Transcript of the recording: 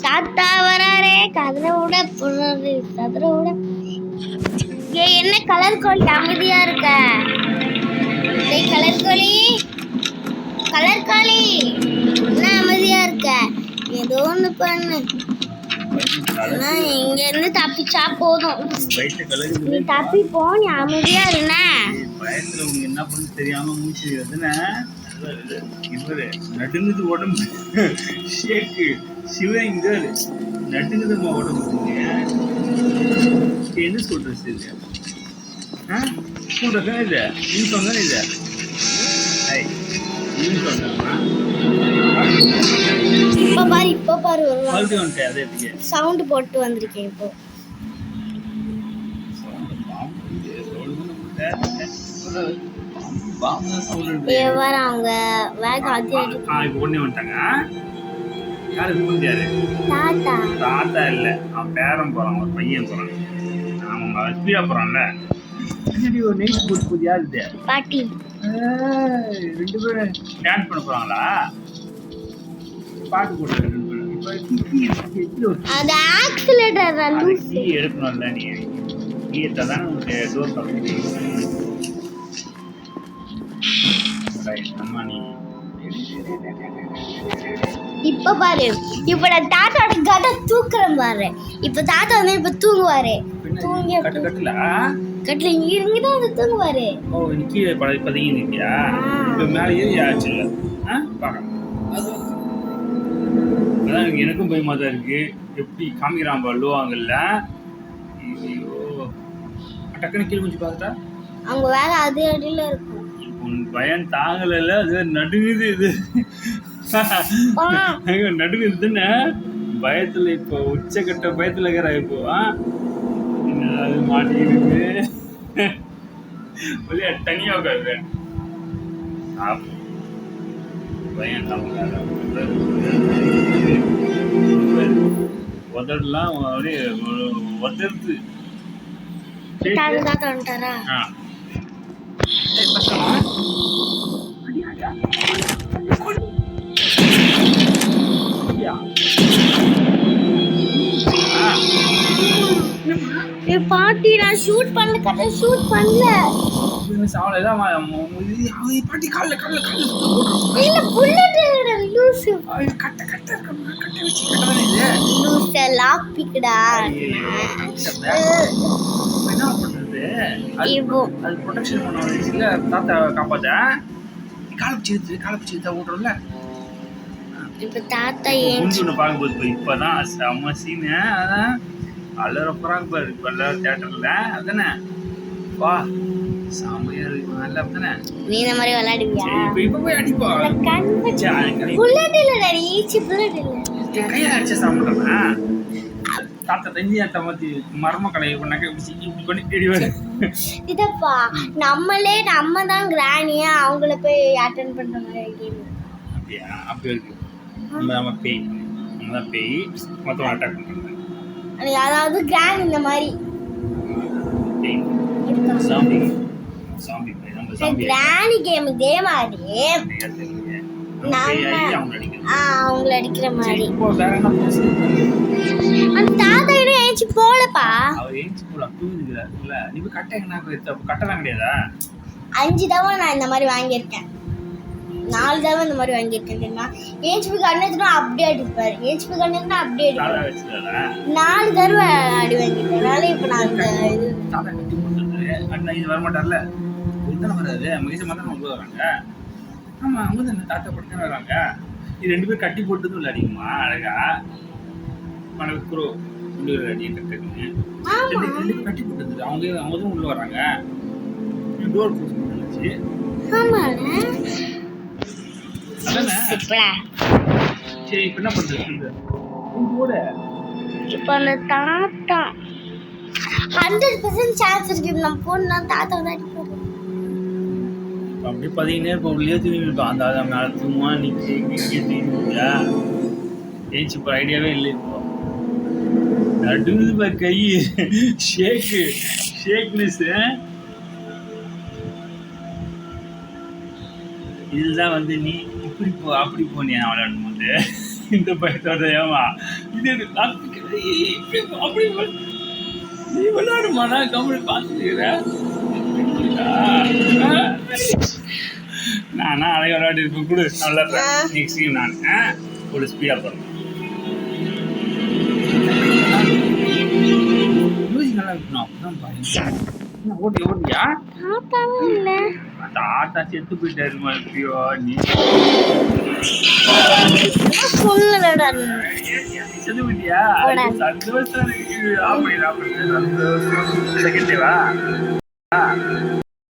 தாத்தா வராரே கதற விட போறாரு கதற விட. என்ன கலர் கோழி அமைதியா இருக்க? கலர் கோழி என்ன அமைதியா இருக்க? ஏதோ ஒண்ணு பண்ணு. இங்க இருந்து தப்பிச்சா போதும். நீ தப்பி போ, நீ அமைதியா இருந்த. பயத்துல உங்க என்ன பண்ணு தெரியாம மூச்சு எதுனா இவரு நடுங்குது உடம்பு. ஷேக்கு சிவங்க நடுங்குதுமா உடம்பு. என்ன சொல்றது இது? சொல்றதா இது யூனிஃபார்ம் தானே இது? யூனிஃபார்ம் தானா? இப்ப பாரு மறுபடியும் வந்துட்டேன். அதே சவுண்ட் போட்டு வந்திருக்கேன் இப்போ. அவங்க தாத்தா இல்ல, அவன் பேரன் போறான், ஒரு பையன் போறான். அவங்க ஸ்பீடா போறான்ல. ஒரு நெக்ஸ்ட் போட் புதியா இருக்கு பாட்டி. 2 பேரும் டான்ஸ் பண்ண போறாங்களா? பாட்டு போட்டு அது ஆக்சிலேட்டர் கீ எடுக்கணும்ல. நீ கீ எடுத்தாதான் உனக்கு டோர் திறக்க முடியும். இப்ப பாரு, இப்ப நான் தாத்தாவோட கதை தூக்குறேன் பாரு. இப்ப தாத்தா வந்து இப்ப தூங்குவாரு. தூங்கி கட்டில இங்கதான் வந்து தூங்குவாரு. ஓ, நீ கீழே பதங்கி நிற்கியா? இப்ப மேல ஏறி ஆச்சு இல்ல? பாக்கலாம். அதான் எனக்கும் பயமா தான் இருக்கு. எப்படி காமிக்கிறான் பல்லுவாங்கல்ல. ஐயோ, டக்குனு கீழே கொஞ்சம் பார்த்தா அவங்க வேலை அது அடியில இருக்கும். பயம் தாங்கல, அது நடுங்குது. இது நடுங்குது தானே பயத்துல. இப்போ உச்சக்கட்ட பயத்துல இருக்கிற. இப்போ அது மாட்டிருக்கு. தனியா உட்காரு. பயம் தாங்க உதடலாம் அப்படியே உதருது. பாட்டி நான் ஷூட் பண்ணல. பாட்டி கால்ல இல்ல புல்லட் லூஸ். லூஸ் லாக் பிக்டா. என்ன பண்றது? அது ப்ரொடெக்ஷன் பண்ண தாத்தா காப்பாத்த காலப்பிச்சு ஓட்டுறோம்ல. இப்ப தாத்தா ஏன் பார்க்கும்போது இப்பதான் செம்ம சீனு. அதான் அலறப்பறாங்க பாரு. இப்ப எல்லாரும் தியேட்டர்ல அதானே. வா செம்மையா இருக்கு. நல்லா தானே. நீ இந்த மாதிரி விளையாடுவியா? இப்ப போய் அடிப்பா. புல்லட் இல்ல, ஈச்சி புல்லட் இல்ல. கையில அடிச்ச சாப்பிடுறேன். தாத்தா தஞ்சியாட்ட மாத்தி மர்ம கலையை பண்ணாக்க இப்படி பண்ணி தேடிவாரு. இதப்பா நம்ம தான் கிராணியா அவங்கள போய் அட்டெண்ட் பண்ற மாதிரி. அப்படியா? அப்படி இருக்கு. நம்ம பேய், நம்ம தான் பேய் மொத்தம் அட்டாக் பண்றாங்க. அதாவது கிராண்ட் இந்த மாதிரி கிராணி கேம் இதே மாதிரி அவங்கள அடிக்கிற மாதிரி. அந்த தாத்தா இன்னும் ஏஞ்சி போலப்பா. அவர் ஏஞ்சி போல தூங்குறாருல்ல. நீ போய் கட்டலாம் கிடையாதா? 5 தடவை நான் இந்த மாதிரி வாங்கியிருக்கேன். 4 தடவை இந்த மாதிரி வாங்கியிருக்கேன் தெரியுமா? ஏஞ்சி போய் கண்ணெடுத்துனா அப்படியே அடிப்பாரு. ஏஞ்சி போய் கண்ணெடுத்துனா அப்படியே அடிப்பாரு. 4 தடவை அடி வாங்கியிருக்கேன். அதனால இப்ப நான் இந்த இது தாத்தா கட்டி போட்டுருந்தாரு. அண்ணா இது வரமாட்டார்ல. இதுதானே வராது. மகிஷ மாதான் உள்ள வராங்க. ஆமா, அவங்க தான் தாத்தா போட்டு வராங்க. இது 2 பேரும் கட்டி போட்டதும் இல்லை அடிக்குமா அழகா. மனக்குறோ உள்ள அடியை கட்டுன்னு 2 பேரும் கட்டி போட்டுருந்துரு. அவங்க தான் உள்ள வராங்க. டோர் க்ளோஸ் பண்ணிடுச்சு. சரி, இப்ப என்ன பண்றது? இப்ப அந்த தாத்தா 100% சான்ஸ் இருக்கு நம்ம போனா தாத்தா தான் அடிப்பாரு. அப்படியே பதினே இப்போ உள்ளே தூங்கிருக்கோம். அந்த மேல தூங்குவா நிக்கி தூங்கியா ஏச்சு. இப்போ ஐடியாவே இல்லை. இப்போ நடுங்குது பா கை. ஷேக்னஸ். இதுதான் வந்து நீ இப்படி போ அப்படி போனியா விளையாடும் போது இந்த பயத்தோட ஏமா இது அப்படி நீ விளையாடுமா நான் கம்பெனி பார்த்துக்கிறேன் நானா அழகா விளையாடி இருப்பேன் கொடு நல்லா நெக்ஸ்ட் நான் ஒரு ஸ்பீடாக பண்ணுறேன் நல்லா இருக்கணும் அப்படிதான் பாருங்க ஓட்டி ஓட்டியா ஆட்டாவே இல்ல ஆட்டா செத்து போயிட்டாரு மறுபடியோ நீ சொல்லலடா செத்து போயிட்டியா சந்தோஷம் இருக்கு ஆப்படி சந்தோஷம் செகண்டேவா